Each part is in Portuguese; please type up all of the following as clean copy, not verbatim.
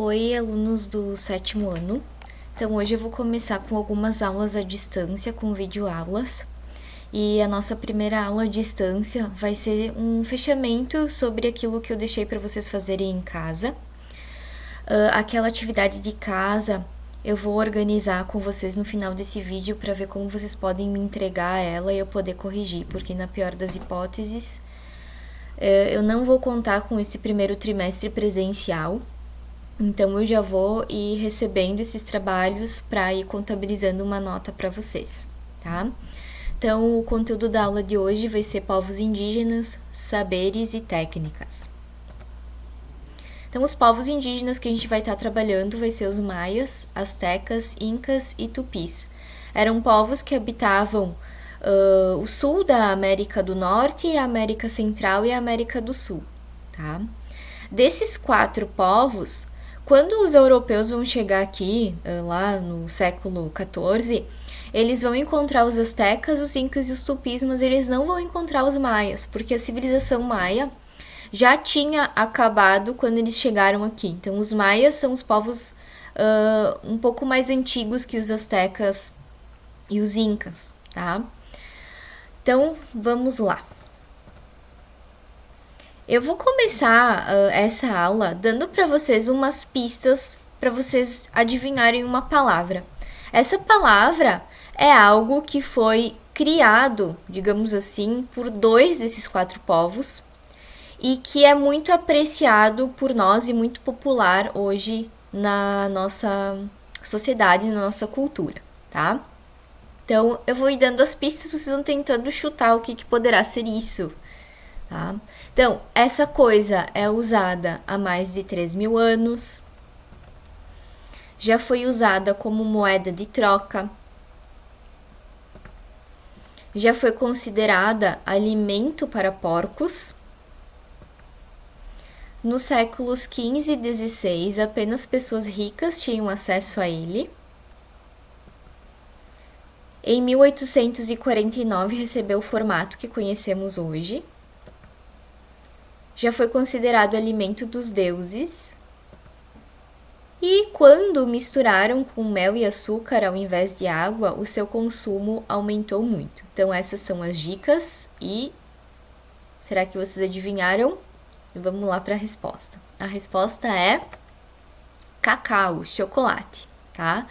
Oi, alunos do sétimo ano. Então, hoje eu vou começar com algumas aulas à distância, com videoaulas. E a nossa primeira aula à distância vai ser um fechamento sobre aquilo que eu deixei para vocês fazerem em casa. Aquela atividade de casa eu vou organizar com vocês no final desse vídeo para ver como vocês podem me entregar ela e eu poder corrigir, porque na pior das hipóteses, eu não vou contar com esse primeiro trimestre presencial. Então, eu já vou ir recebendo esses trabalhos para ir contabilizando uma nota para vocês, tá? Então, o conteúdo da aula de hoje vai ser povos indígenas, saberes e técnicas. Então, os povos indígenas que a gente vai estar trabalhando vai ser os maias, astecas, incas e tupis. Eram povos que habitavam o sul da América do Norte, a América Central e a América do Sul, tá? Desses 4 povos, quando os europeus vão chegar aqui, lá no século XIV, eles vão encontrar os astecas, os incas e os tupis, mas eles não vão encontrar os maias, porque a civilização maia já tinha acabado quando eles chegaram aqui. Então, os maias são os povos um pouco mais antigos que os astecas e os incas, tá? Então, vamos lá. Eu vou começar essa aula dando para vocês umas pistas para vocês adivinharem uma palavra. Essa palavra é algo que foi criado, digamos assim, por 2 desses 4 povos e que é muito apreciado por nós e muito popular hoje na nossa sociedade, na nossa cultura, tá? Então, eu vou ir dando as pistas, vocês vão tentando chutar o que poderá ser isso. Tá? Então, essa coisa é usada há mais de 3.000 anos, já foi usada como moeda de troca, já foi considerada alimento para porcos. Nos séculos XV e XVI, apenas pessoas ricas tinham acesso a ele. Em 1849, recebeu o formato que conhecemos hoje. Já foi considerado alimento dos deuses. E quando misturaram com mel e açúcar ao invés de água, o seu consumo aumentou muito. Então, essas são as dicas e será que vocês adivinharam? Vamos lá para a resposta. A resposta é cacau, chocolate, tá?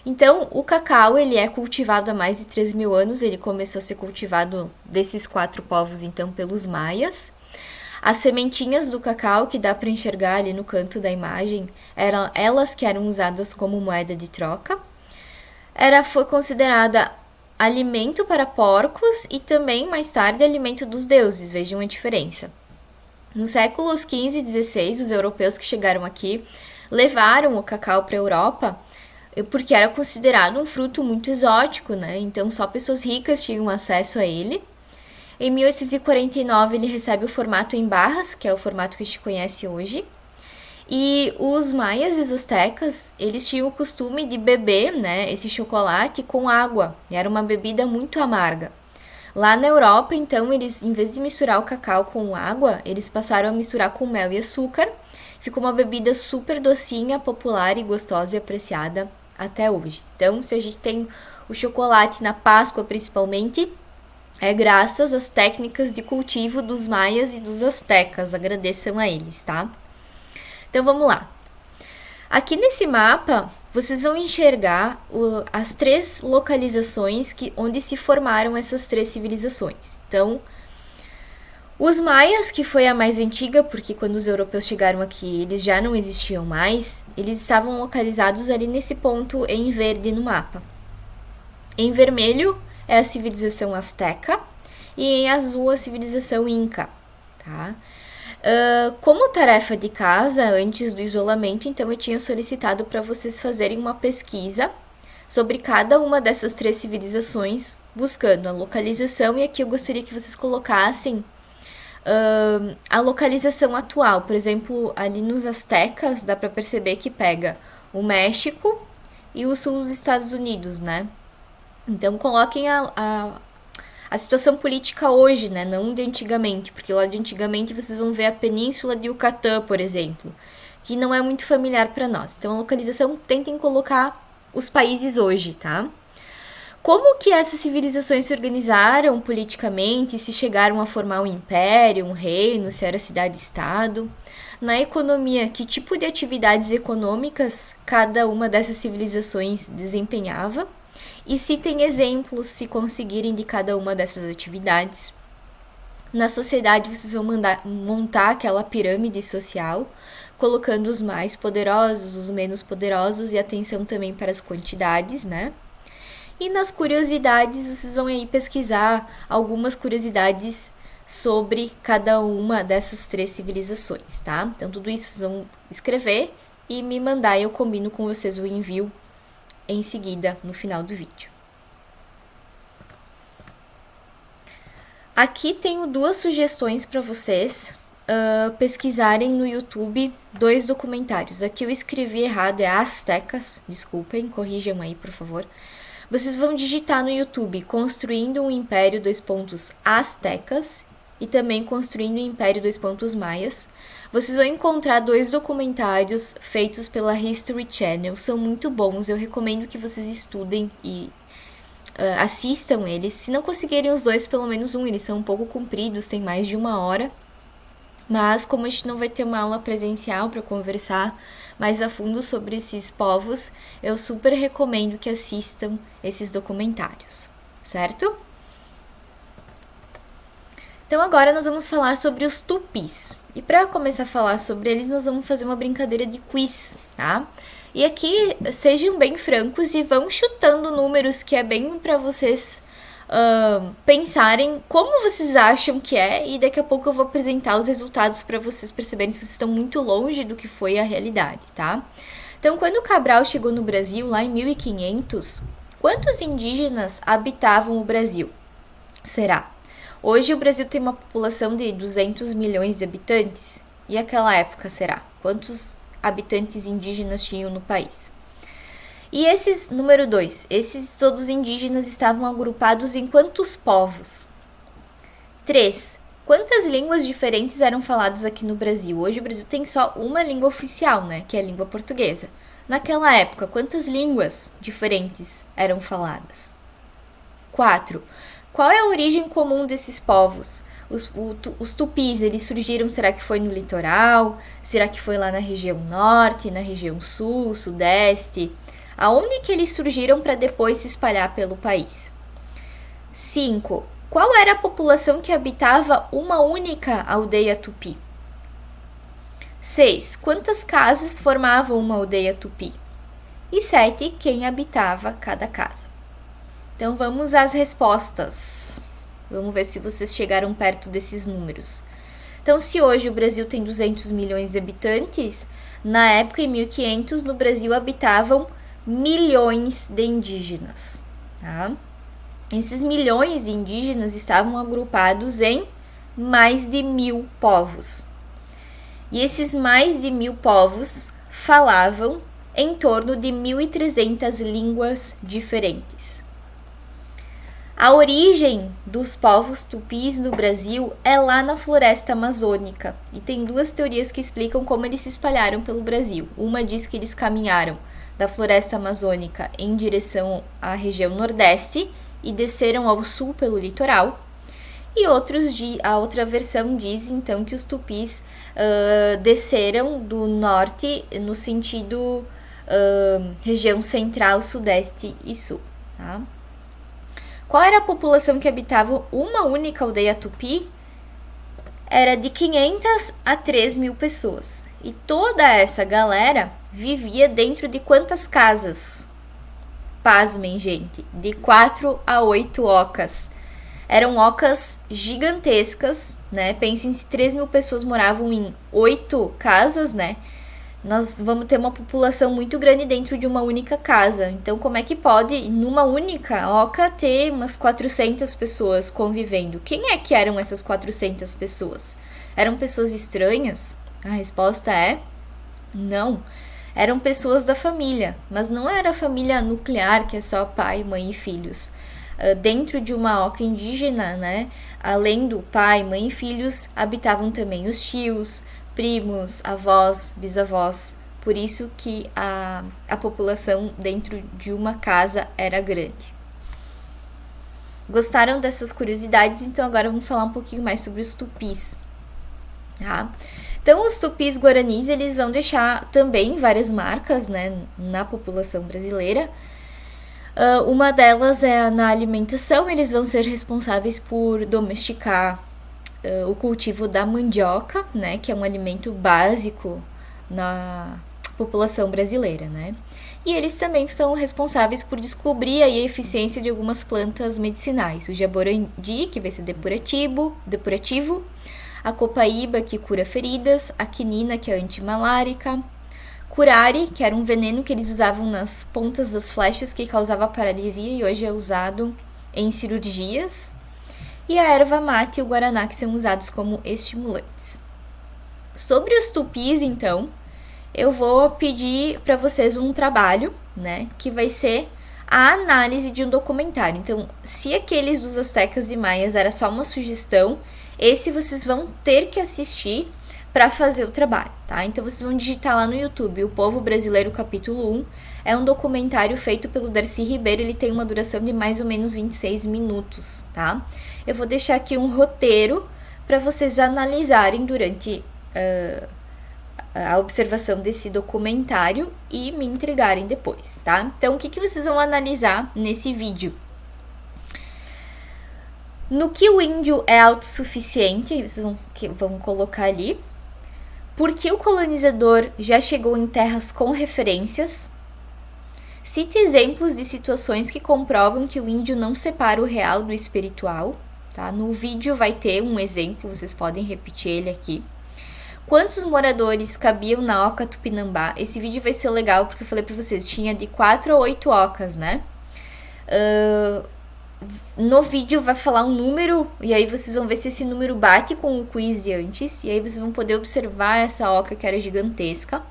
Então, o cacau, ele é cultivado há mais de 3.000 anos, ele começou a ser cultivado desses 4 povos, então, pelos maias. As sementinhas do cacau, que dá para enxergar ali no canto da imagem, eram elas que eram usadas como moeda de troca. Foi considerada alimento para porcos e também, mais tarde, alimento dos deuses, vejam a diferença. Nos séculos XV e XVI, os europeus que chegaram aqui levaram o cacau para a Europa porque era considerado um fruto muito exótico, né? Então, só pessoas ricas tinham acesso a ele. Em 1849, ele recebe o formato em barras, que é o formato que a gente conhece hoje. E os maias e os astecas, eles tinham o costume de beber, né, esse chocolate com água. Era uma bebida muito amarga. Lá na Europa, então, eles, em vez de misturar o cacau com água, eles passaram a misturar com mel e açúcar. Ficou uma bebida super docinha, popular e gostosa e apreciada até hoje. Então, se a gente tem o chocolate na Páscoa, principalmente, é graças às técnicas de cultivo dos maias e dos astecas. Agradeçam a eles, tá? Então, vamos lá. Aqui nesse mapa, vocês vão enxergar as 3 localizações onde se formaram essas 3 civilizações. Então, os maias, que foi a mais antiga, porque quando os europeus chegaram aqui, eles já não existiam mais, eles estavam localizados ali nesse ponto em verde no mapa. Em vermelho é a civilização asteca e em azul a civilização inca, tá? Como tarefa de casa, antes do isolamento, então eu tinha solicitado para vocês fazerem uma pesquisa sobre cada uma dessas 3 civilizações, buscando a localização, e aqui eu gostaria que vocês colocassem a localização atual. Por exemplo, ali nos astecas, dá para perceber que pega o México e o sul dos Estados Unidos, né? Então, coloquem a situação política hoje, né? Não de antigamente, porque lá de antigamente vocês vão ver a Península de Yucatán, por exemplo, que não é muito familiar para nós. Então, a localização, tentem colocar os países hoje, tá? Como que essas civilizações se organizaram politicamente, se chegaram a formar um império, um reino, se era cidade-estado? Na economia, que tipo de atividades econômicas cada uma dessas civilizações desempenhava? E se tem exemplos, se conseguirem, de cada uma dessas atividades. Na sociedade, vocês vão montar aquela pirâmide social, colocando os mais poderosos, os menos poderosos e atenção também para as quantidades, né? E nas curiosidades, vocês vão aí pesquisar algumas curiosidades sobre cada uma dessas 3 civilizações, tá? Então, tudo isso vocês vão escrever e me mandar e eu combino com vocês o envio em seguida, no final do vídeo. Aqui tenho 2 sugestões para vocês pesquisarem no YouTube 2 documentários. Aqui eu escrevi errado, é Aztecas, desculpem, corrijam aí, por favor. Vocês vão digitar no YouTube Construindo um Império Aztecas e também Construindo um Império Maias. Vocês vão encontrar 2 documentários feitos pela History Channel, são muito bons, eu recomendo que vocês estudem e assistam eles. Se não conseguirem os 2, pelo menos um, eles são um pouco compridos, tem mais de 1 hora. Mas como a gente não vai ter uma aula presencial para conversar mais a fundo sobre esses povos, eu super recomendo que assistam esses documentários, certo? Então agora nós vamos falar sobre os tupis. E para começar a falar sobre eles, nós vamos fazer uma brincadeira de quiz, tá? E aqui, sejam bem francos e vão chutando números, que é bem para vocês pensarem como vocês acham que é, e daqui a pouco eu vou apresentar os resultados para vocês perceberem se vocês estão muito longe do que foi a realidade, tá? Então, quando Cabral chegou no Brasil, lá em 1500, quantos indígenas habitavam o Brasil? Será? Hoje o Brasil tem uma população de 200 milhões de habitantes, e aquela época será? Quantos habitantes indígenas tinham no país? E número 2, esses todos indígenas estavam agrupados em quantos povos? 3, quantas línguas diferentes eram faladas aqui no Brasil? Hoje o Brasil tem só uma língua oficial, né, que é a língua portuguesa. Naquela época, quantas línguas diferentes eram faladas? 4, qual é a origem comum desses povos? Os tupis, eles surgiram, será que foi no litoral? Será que foi lá na região norte, na região sul, sudeste? Aonde que eles surgiram para depois se espalhar pelo país? 5. Qual era a população que habitava uma única aldeia tupi? 6. Quantas casas formavam uma aldeia tupi? E 7. Quem habitava cada casa? Então vamos às respostas. Vamos ver se vocês chegaram perto desses números. Então, se hoje o Brasil tem 200 milhões de habitantes, na época, em 1500, no Brasil habitavam milhões de indígenas, tá? Esses milhões de indígenas estavam agrupados em mais de 1000 povos. E esses mais de 1000 povos falavam em torno de 1.300 línguas diferentes. A origem dos povos tupis no Brasil é lá na floresta amazônica. E tem 2 teorias que explicam como eles se espalharam pelo Brasil. Uma diz que eles caminharam da floresta amazônica em direção à região nordeste e desceram ao sul pelo litoral. E a outra versão diz, então, que os tupis desceram do norte no sentido região central, sudeste e sul, tá? Qual era a população que habitava uma única aldeia tupi? Era de 500 a 3.000 pessoas. E toda essa galera vivia dentro de quantas casas? Pasmem, gente, de 4 a 8 ocas. Eram ocas gigantescas, né? Pensem, se 3.000 pessoas moravam em 8 casas, né? Nós vamos ter uma população muito grande dentro de uma única casa. Então, como é que pode, numa única oca, ter umas 400 pessoas convivendo? Quem é que eram essas 400 pessoas? Eram pessoas estranhas? A resposta é não. Eram pessoas da família, mas não era a família nuclear, que é só pai, mãe e filhos. Dentro de uma oca indígena, né, além do pai, mãe e filhos, habitavam também os tios, primos, avós, bisavós. Por isso que a população dentro de uma casa era grande. Gostaram dessas curiosidades? Então agora vamos falar um pouquinho mais sobre os tupis. Tá? Então os tupis guaranis, eles vão deixar também várias marcas, né, na população brasileira. Uma delas é na alimentação. Eles vão ser responsáveis por domesticar o cultivo da mandioca, né, que é um alimento básico na população brasileira, né? E eles também são responsáveis por descobrir a eficiência de algumas plantas medicinais. O jaborandi, que vai ser depurativo, a copaíba, que cura feridas, a quinina, que é antimalárica, curare, que era um veneno que eles usavam nas pontas das flechas, que causava paralisia e hoje é usado em cirurgias, e a erva mate e o guaraná, que são usados como estimulantes. Sobre os tupis, então, eu vou pedir para vocês um trabalho, né, que vai ser a análise de um documentário. Então, se aqueles dos astecas e maias era só uma sugestão, esse vocês vão ter que assistir para fazer o trabalho, tá? Então, vocês vão digitar lá no YouTube, O Povo Brasileiro, capítulo 1. É um documentário feito pelo Darcy Ribeiro, ele tem uma duração de mais ou menos 26 minutos, tá? Eu vou deixar aqui um roteiro para vocês analisarem durante a observação desse documentário e me entregarem depois, tá? Então, o que vocês vão analisar nesse vídeo? No que o índio é autossuficiente, vocês vão colocar ali. Por que o colonizador já chegou em terras com referências? Cite exemplos de situações que comprovam que o índio não separa o real do espiritual, tá? No vídeo vai ter um exemplo, vocês podem repetir ele aqui. Quantos moradores cabiam na Oca Tupinambá? Esse vídeo vai ser legal porque eu falei pra vocês, tinha de 4 a 8 ocas, né? No vídeo vai falar um número e aí vocês vão ver se esse número bate com o quiz de antes. E aí vocês vão poder observar essa oca que era gigantesca.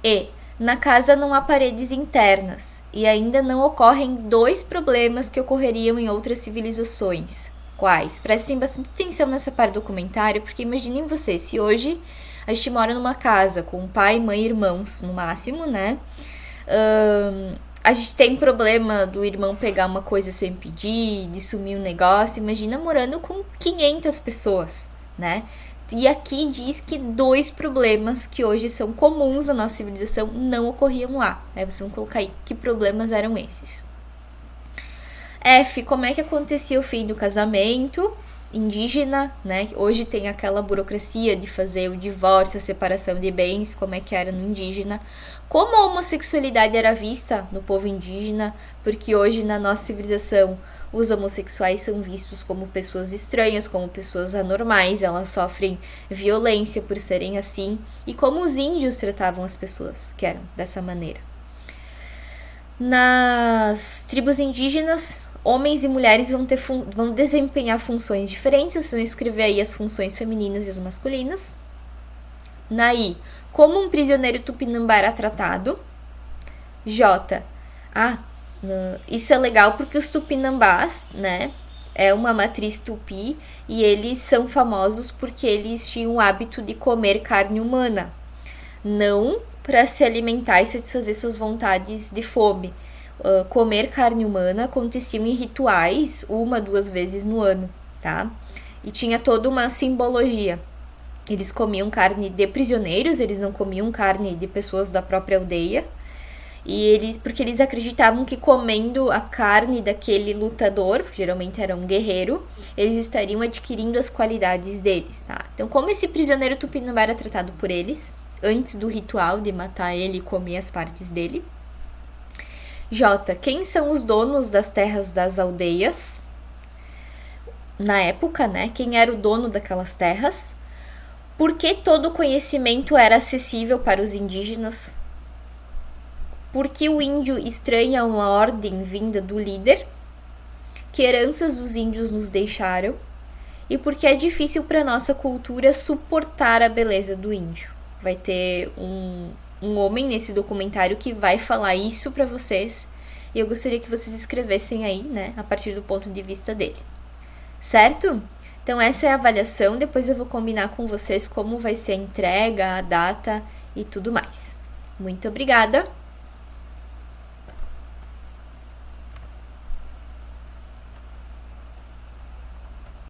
E na casa não há paredes internas e ainda não ocorrem 2 problemas que ocorreriam em outras civilizações. Quais? Prestem bastante atenção nessa parte do documentário, porque imaginem vocês, se hoje a gente mora numa casa com pai, mãe e irmãos, no máximo, né? A gente tem problema do irmão pegar uma coisa sem pedir, de sumir um negócio. Imagina morando com 500 pessoas, né? E aqui diz que 2 problemas que hoje são comuns na nossa civilização não ocorriam lá. Aí vocês vão colocar aí que problemas eram esses. F, como é que acontecia o fim do casamento indígena, né? Hoje tem aquela burocracia de fazer o divórcio, a separação de bens, como é que era no indígena. Como a homossexualidade era vista no povo indígena, porque hoje na nossa civilização os homossexuais são vistos como pessoas estranhas, como pessoas anormais, elas sofrem violência por serem assim, e como os índios tratavam as pessoas, que eram dessa maneira. Nas tribos indígenas, homens e mulheres vão desempenhar funções diferentes. Vocês vão escrever aí as funções femininas e as masculinas. Na I, como um prisioneiro tupinambá era tratado. J, isso é legal porque os tupinambás, né, é uma matriz tupi e eles são famosos porque eles tinham o hábito de comer carne humana. Não para se alimentar e satisfazer suas vontades de fome. Comer carne humana aconteciam em rituais 1 a 2 vezes no ano, tá? E tinha toda uma simbologia. Eles comiam carne de prisioneiros, eles não comiam carne de pessoas da própria aldeia. Porque eles acreditavam que comendo a carne daquele lutador, geralmente era um guerreiro, eles estariam adquirindo as qualidades deles, tá? Então, como esse prisioneiro tupinambá era tratado por eles, antes do ritual de matar ele e comer as partes dele. J. Quem são os donos das terras das aldeias? Na época, né? Quem era o dono daquelas terras? Por que todo o conhecimento era acessível para os indígenas? Por que o índio estranha uma ordem vinda do líder? Que heranças os índios nos deixaram? E por que é difícil para nossa cultura suportar a beleza do índio? Vai ter um homem nesse documentário que vai falar isso para vocês. E eu gostaria que vocês escrevessem aí, né, a partir do ponto de vista dele. Certo? Então, essa é a avaliação. Depois eu vou combinar com vocês como vai ser a entrega, a data e tudo mais. Muito obrigada!